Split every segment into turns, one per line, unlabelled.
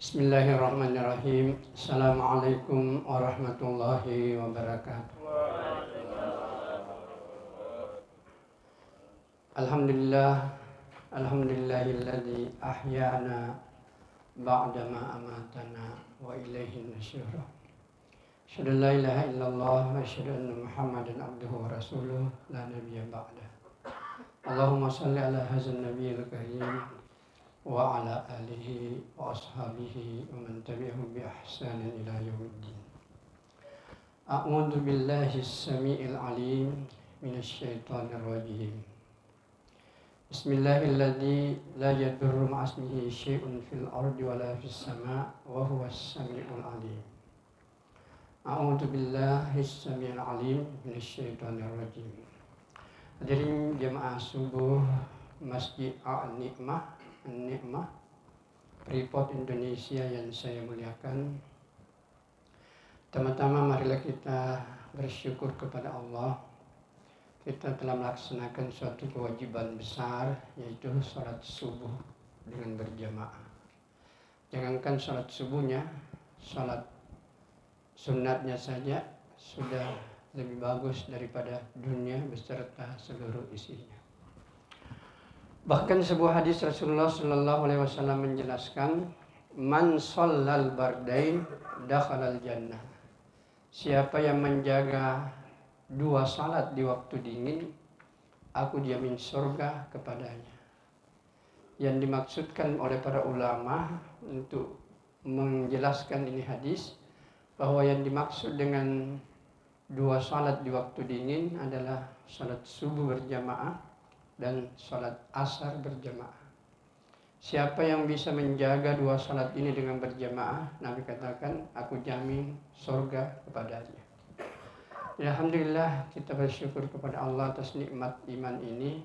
Bismillahirrahmanirrahim. Assalamualaikum warahmatullahi wabarakatuh. Alhamdulillah, alhamdulillahilladzi ahyana ba'dama amatana wa ilaihin nusyur. Asyhadu an la ilaha illallah wa asyhadu anna Muhammadan abduhu wa rasuluh la nabiyya ba'da. Allahumma shalli ala hadzal nabiyil karim wa ala alihi wa ashabihi wa man tabi'ahum bi ihsanin ila yaumiddin. A'udzu billahi as-sami'il 'alim minasy syaithanir rajim. Bismillahilladzi la yadurru ma'asmihi syai'un fil ardi wa la fis sama' wa huwas sami'ul 'alim. A'udzu billahi as-sami'il 'alim minasy syaithanir rajim. Hadirin jemaah subuh Masjid An-Ni'mah Freeport Indonesia yang saya muliakan. Pertama-tama marilah kita bersyukur kepada Allah. Kita telah melaksanakan suatu kewajiban besar, yaitu sholat subuh dengan berjamaah. Jangankan sholat subuhnya, sholat sunatnya saja sudah lebih bagus daripada dunia beserta seluruh isinya. Bahkan sebuah hadis Rasulullah Sallallahu Alaihi Wasallam menjelaskan, man shallal bardain dakhalal jannah. Siapa yang menjaga dua salat di waktu dingin, aku jamin surga kepadanya. Yang dimaksudkan oleh para ulama untuk menjelaskan ini hadis, bahwa yang dimaksud dengan dua salat di waktu dingin adalah salat subuh berjamaah dan salat asar berjamaah. Siapa yang bisa menjaga dua salat ini dengan berjamaah, Nabi katakan, aku jamin surga kepadanya. Alhamdulillah, kita bersyukur kepada Allah atas nikmat iman ini.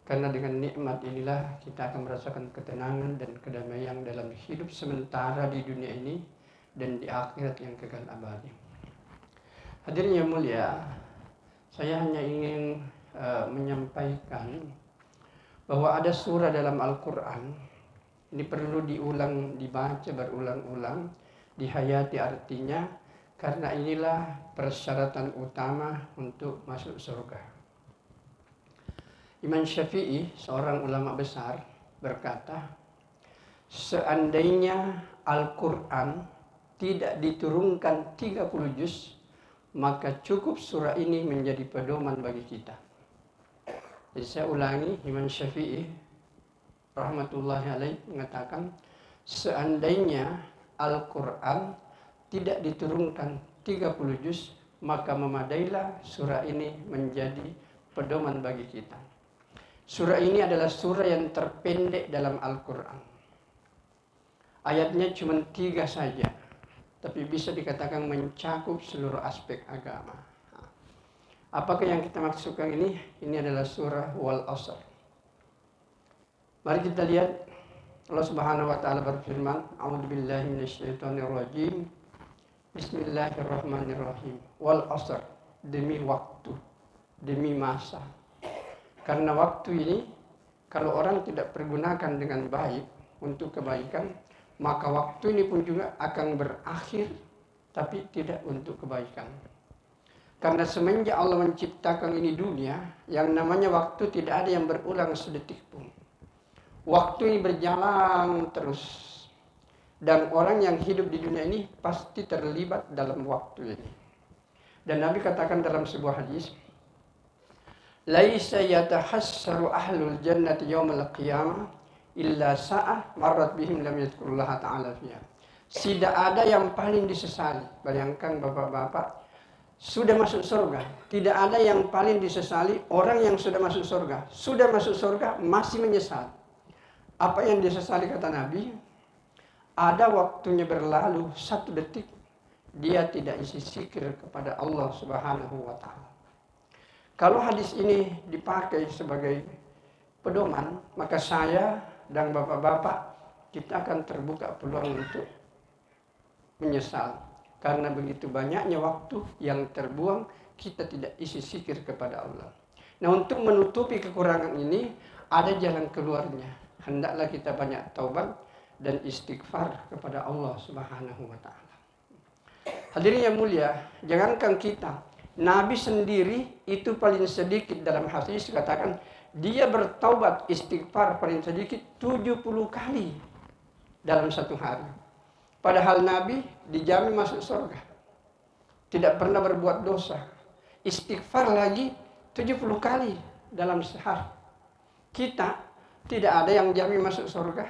Karena dengan nikmat inilah kita akan merasakan ketenangan dan kedamaian dalam hidup sementara di dunia ini dan di akhirat yang kekal abadi. Hadirin yang mulia, saya hanya ingin menyampaikan bahwa ada surah dalam Al-Quran. Ini perlu dibaca berulang-ulang, dihayati artinya, karena inilah persyaratan utama untuk masuk surga. Imam Syafi'i, seorang ulama besar, berkata, seandainya Al-Quran tidak diturunkan 30 juz, maka cukup surah ini menjadi pedoman bagi kita. Jadi saya ulangi, Imam Syafi'i rahmatullahi alaih mengatakan, seandainya Al-Quran tidak diturunkan 30 juz, maka memadailah surah ini menjadi pedoman bagi kita. Surah ini adalah surah yang terpendek dalam Al-Quran. Ayatnya cuma 3 saja, tapi bisa dikatakan mencakup seluruh aspek agama. Apakah yang kita maksudkan ini? Ini adalah surah Wal Asr. Mari kita lihat, Allah Subhanahu wa taala berfirman, A'udzubillahi minasyaitonirrajim. Bismillahirrahmanirrahim. Wal Asr, demi waktu, demi masa. Karena waktu ini kalau orang tidak pergunakan dengan baik untuk kebaikan, maka waktu ini pun juga akan berakhir tapi tidak untuk kebaikan. Karena semenjak Allah menciptakan ini dunia, yang namanya waktu tidak ada yang berulang sedetik pun. Waktu ini berjalan terus. Dan orang yang hidup di dunia ini pasti terlibat dalam waktu ini. Dan Nabi katakan dalam sebuah hadis, laisa yatahassaru ahlul jannati yaumal qiyamah illa sa'ah marrat bihim lam yadhkurullaha ta'ala fiha. Tidak ada yang paling disesali. Bayangkan bapak-bapak, sudah masuk surga. Tidak ada yang paling disesali orang yang sudah masuk surga. Sudah masuk surga masih menyesal. Apa yang disesali kata Nabi? Ada waktunya berlalu 1 detik, dia tidak isi zikir kepada Allah Subhanahu wa taala. Kalau hadis ini dipakai sebagai pedoman, maka saya dan bapak-bapak kita akan terbuka peluang untuk menyesal. Karena begitu banyaknya waktu yang terbuang, kita tidak isi zikir kepada Allah. Nah, untuk menutupi kekurangan ini, ada jalan keluarnya. Hendaklah kita banyak taubat dan istighfar kepada Allah Subhanahu wa taala. Hadirin yang mulia, jangankan kita, Nabi sendiri itu paling sedikit dalam hadis katakan dia bertaubat istighfar paling sedikit 70 kali dalam satu hari. Padahal Nabi dijamin masuk surga. Tidak pernah berbuat dosa. Istighfar lagi 70 kali dalam sehari. Kita tidak ada yang jamin masuk surga.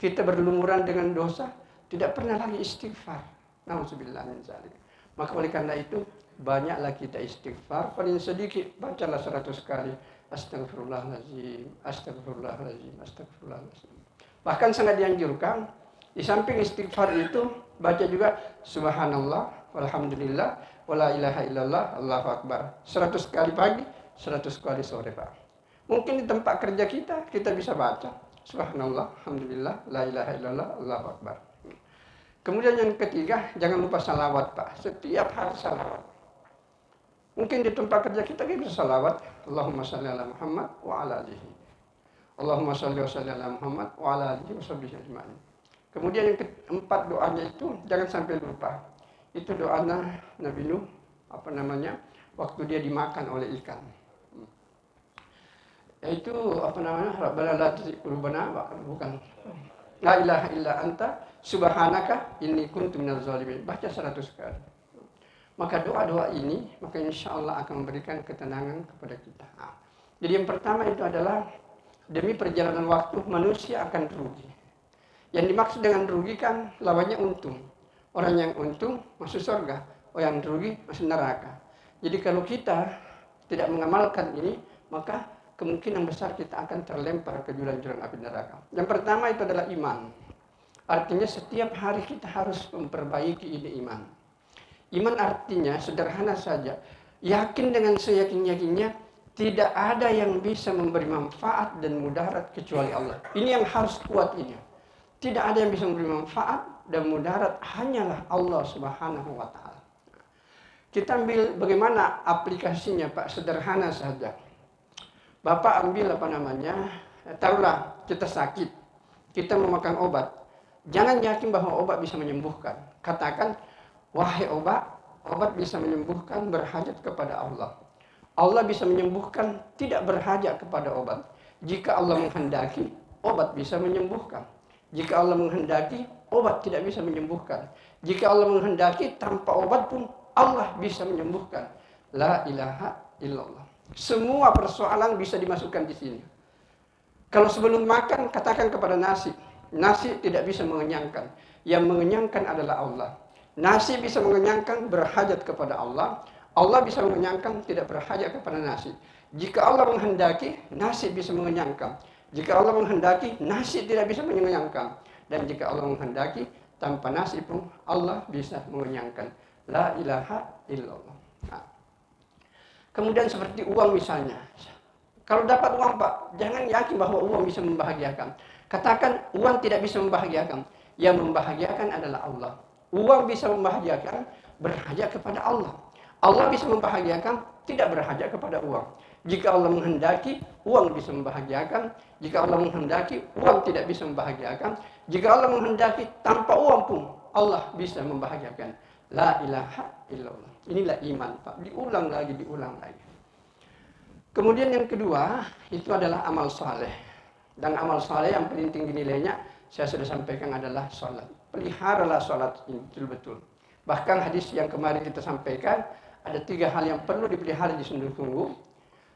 Kita berlumuran dengan dosa, tidak pernah lagi istighfar. Nauzubillah min dzalik. Maka oleh karena itu, banyaklah kita istighfar. Paling sedikit bacalah 100 kali. Astagfirullahaladzim, astagfirullahaladzim, astagfirullahaladzim. Bahkan sangat dianjurkan, di samping istighfar itu, baca juga subhanallah, walhamdulillah, wala ilaha illallah, Allahu akbar. 100 kali pagi, 100 kali sore, Pak. Mungkin di tempat kerja kita bisa baca subhanallah, alhamdulillah, la ilaha illallah, Allahu akbar. Kemudian yang ketiga, jangan lupa salawat, Pak. Setiap hari salawat. Mungkin di tempat kerja kita bisa salawat. Allahumma shalli ala Muhammad wa ala alihi. Allahumma shalli wa salli ala Muhammad wa ala alihi wa sahbihi ajma'in. Kemudian yang keempat doanya itu jangan sampai lupa. Itu doanya Nabi Nuh, waktu dia dimakan oleh ikan. Yaitu Rabbana la tuzigh qulubana, bukan. La ilaha illa anta subhanaka inni kuntu minaz zalimin. Baca 100 kali. Maka doa-doa ini, maka insya Allah akan memberikan ketenangan kepada kita. Jadi yang pertama itu adalah demi perjalanan waktu manusia akan rugi. Yang dimaksud dengan rugi kan lawannya untung. Orang yang untung masuk surga, orang yang rugi masuk neraka. Jadi kalau kita tidak mengamalkan ini, maka kemungkinan besar kita akan terlempar ke jurang-jurang api neraka. Yang pertama itu adalah iman. Artinya setiap hari kita harus memperbaiki ini iman. Iman artinya sederhana saja, yakin dengan seyakin-yakinnya tidak ada yang bisa memberi manfaat dan mudarat kecuali Allah. Ini yang harus kuat ini. Tidak ada yang bisa memberi manfaat dan mudarat, hanyalah Allah Subhanahu wa taala. Kita ambil bagaimana aplikasinya, Pak, sederhana saja. Bapak ambil taruhlah kita sakit, kita memakan obat. Jangan yakin bahwa obat bisa menyembuhkan. Katakan, wahai obat bisa menyembuhkan, berhajat kepada Allah. Allah bisa menyembuhkan, tidak berhajat kepada obat. Jika Allah menghendaki, obat bisa menyembuhkan. Jika Allah menghendaki, obat tidak bisa menyembuhkan. Jika Allah menghendaki, tanpa obat pun Allah bisa menyembuhkan. La ilaha illallah. Semua persoalan bisa dimasukkan di sini. Kalau sebelum makan, katakan kepada nasi. Nasi tidak bisa mengenyangkan. Yang mengenyangkan adalah Allah. Nasi bisa mengenyangkan, berhajat kepada Allah. Allah bisa mengenyangkan, tidak berhajat kepada nasi. Jika Allah menghendaki, nasi bisa mengenyangkan. Jika Allah menghendaki, nasi tidak bisa mengenyangkan. Dan jika Allah menghendaki, tanpa nasi pun Allah bisa mengenyangkan. La ilaha illallah. Kemudian seperti uang misalnya. Kalau dapat uang, Pak, jangan yakin bahwa uang bisa membahagiakan. Katakan uang tidak bisa membahagiakan. Yang membahagiakan adalah Allah. Uang bisa membahagiakan, berhajat kepada Allah. Allah bisa membahagiakan, tidak berhajat kepada uang. Jika Allah menghendaki, uang bisa membahagiakan. Jika Allah menghendaki, uang tidak bisa membahagiakan. Jika Allah menghendaki, tanpa uang pun Allah bisa membahagiakan. La ilaha illallah. Inilah iman, Pak. Diulang lagi. Kemudian yang kedua, itu adalah amal saleh. Dan amal saleh yang paling tinggi nilainya, saya sudah sampaikan adalah sholat. Peliharalah sholat ini betul-betul. Bahkan hadis yang kemarin kita sampaikan, ada 3 hal yang perlu dipelihara di sungguh-sungguh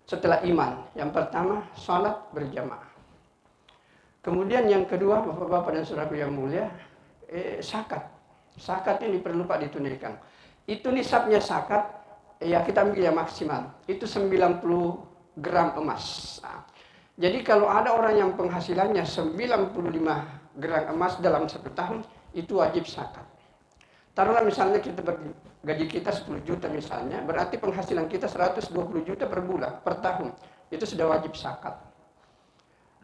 setelah iman. Yang pertama, sholat berjamaah. Kemudian yang kedua, Bapak-bapak dan saudaraku yang mulia, zakat. Zakat ini perlu, Pak, ditunaikan. Itu nisabnya zakat, ya kita ambil yang maksimal. Itu 90 gram emas. Nah, jadi kalau ada orang yang penghasilannya 95 gram emas dalam 1 tahun, itu wajib zakat. Taruhlah misalnya gaji kita 10 juta misalnya, berarti penghasilan kita 120 juta per bulan, per tahun. Itu sudah wajib zakat.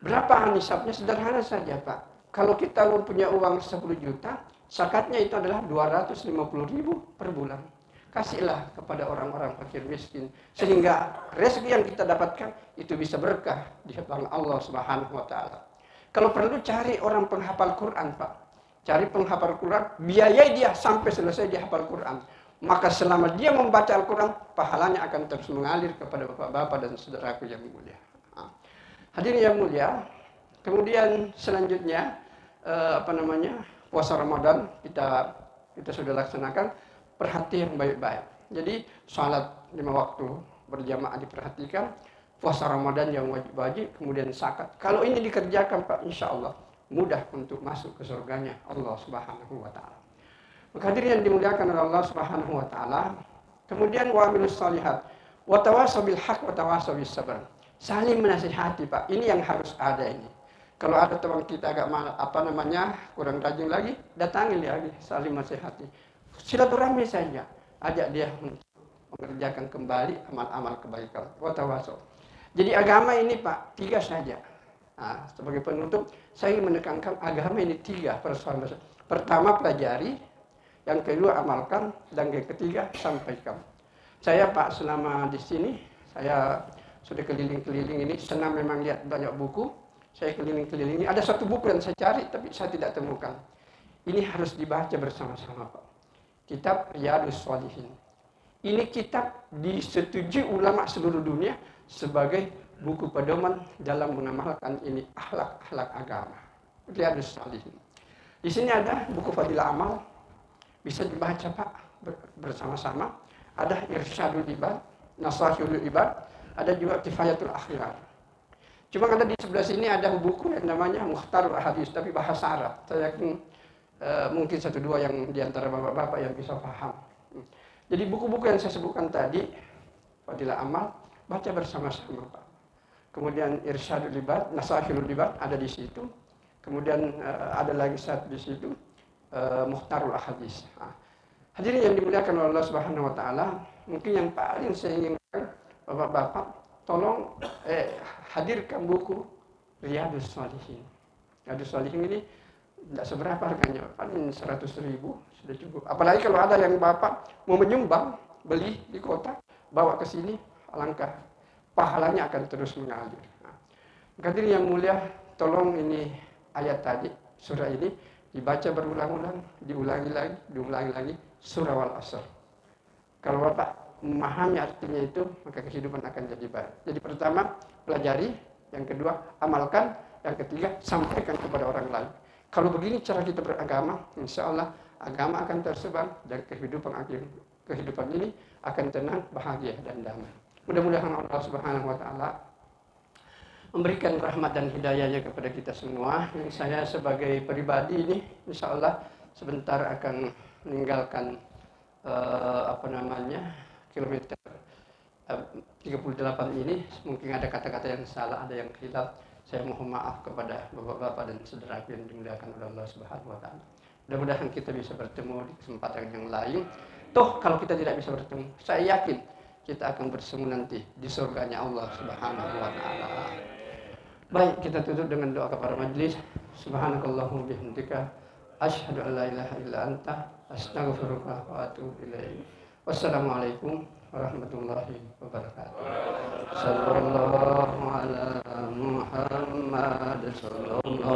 Berapa nisabnya? Sederhana saja, Pak. Kalau kita punya uang 10 juta, zakatnya itu adalah 250 ribu per bulan. Kasihlah kepada orang-orang fakir miskin. Sehingga rezeki yang kita dapatkan itu bisa berkah di hadapan Allah Subhanahu wa taala. Kalau perlu cari orang penghafal Quran, Pak. Cari penghafal Quran, biayai dia sampai selesai dia hafal Quran. Maka selama dia membaca Al-Quran, pahalanya akan terus mengalir kepada bapak-bapak dan saudaraku yang mulia. Hadirin yang mulia, kemudian selanjutnya puasa Ramadan kita sudah laksanakan, perhatian baik-baik. Jadi salat 5 waktu berjamaah diperhatikan, puasa Ramadan yang wajib-wajib, kemudian zakat. Kalau ini dikerjakan, Pak, insya Allah mudah untuk masuk ke surganya Allah Subhanahu wa Ta'ala. Maka hadirin yang dimuliakan oleh Allah Subhanahu wa Ta'ala, kemudian wa amilus shalihat wa tawassaw bil haq wa tawassaw bis sabr. Saling menasihati, Pak. Ini yang harus ada ini. Kalau ada teman kita agak kurang rajin lagi, datangi lagi, saling menasihati. Silaturahmi saja, ajak dia untuk mengerjakan kembali amal-amal kebaikan. Wa tawassaw. Jadi agama ini, Pak, 3 saja. Nah, sebagai penutup, saya ingin menekankan agama ini 3 persoalan besar. Pertama, pelajari. Yang kedua, amalkan. Dan yang ketiga, sampaikan. Saya, Pak, selama di sini, saya sudah keliling-keliling ini, senang memang lihat banyak buku. Saya keliling-keliling ini, ada satu buku yang saya cari, tapi saya tidak temukan. Ini harus dibaca bersama-sama, Pak. Kitab Riyadhus Shalihin. Ini kitab disetujui ulama seluruh dunia sebagai buku pedoman dalam mengamalkan ini akhlak-akhlak agama. Riyadhus Shalihin. Di sini ada buku Fadilah Amal, bisa dibaca, Pak, bersama-sama. Ada Irsyadul Ibad, Nasahul Ibad, ada juga Kifayatul Akhyar. Cuma ada di sebelah sini ada buku yang namanya Mukhtarul Hadis, tapi bahasa Arab. Saya yakin mungkin 1-2 yang diantara bapak-bapak yang bisa paham. Jadi buku-buku yang saya sebutkan tadi, Fadilah Amal, baca bersama-sama, Pak. Kemudian Irsyadul Ibad, Nasahul Ibad ada di situ. Kemudian ada lagi saat di situ Mukhtarul Hadis. Hadirin yang dimuliakan oleh Allah Subhanahu wa Ta'ala, mungkin yang paling saya inginkan bapak-bapak, tolong hadirkan buku Riyadhus Shalihin. Riyadhus Shalihin ini tidak seberapa harganya, paling 100.000 sudah cukup. Apalagi kalau ada yang bapak mau menyumbang, beli di kota, bawa ke sini, alangkah pahalanya akan terus mengalir. Hadirin yang mulia, tolong ini ayat tadi, surah ini dibaca berulang-ulang, diulangi lagi, surah Wal-Asr. Kalau bapak memahami artinya itu, maka kehidupan akan jadi baik. Jadi pertama, pelajari. Yang kedua, amalkan. Yang ketiga, sampaikan kepada orang lain. Kalau begini cara kita beragama, insya Allah agama akan tersebar dan kehidupan ini akan tenang, bahagia, dan damai. Mudah-mudahan Allah Subhanahu wa Ta'ala memberikan rahmat dan hidayahnya kepada kita semua. Yang saya sebagai pribadi ini, insya Allah sebentar akan meninggalkan kilometer 38 ini. Mungkin ada kata-kata yang salah, ada yang khilaf. Saya mohon maaf kepada bapak-bapak dan saudara yang dimuliakan oleh Allah Subhanahu wa Ta'ala. Mudah-mudahan kita bisa bertemu di kesempatan yang lain. Toh kalau kita tidak bisa bertemu, saya yakin kita akan bersemu nanti di surganya Allah Subhanahu wa Ta'ala. Baik, kita tutup dengan doa kepada majelis. Subhanakallahumma bihamdika asyhadu an la ilaha illa anta astaghfiruka wa atubu ilaik. Wassalamualaikum warahmatullahi wabarakatuh. Sallallahu ala Muhammad sallallahu